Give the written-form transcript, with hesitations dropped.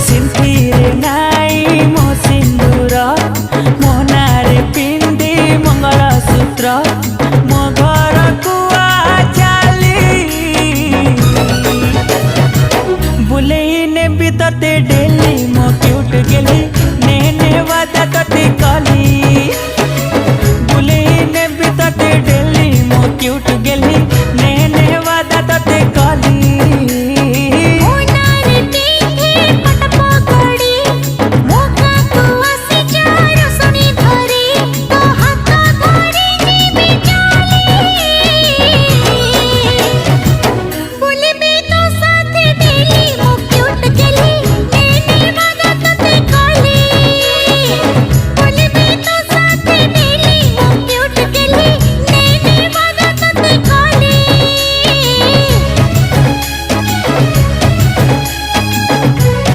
सिंथिरे नाई मो सिंदूर मो नारे पिंदी मंगलसूत्र मो घर कुआ चाली बुलेई ने बितते डेली मो क्यूट गेली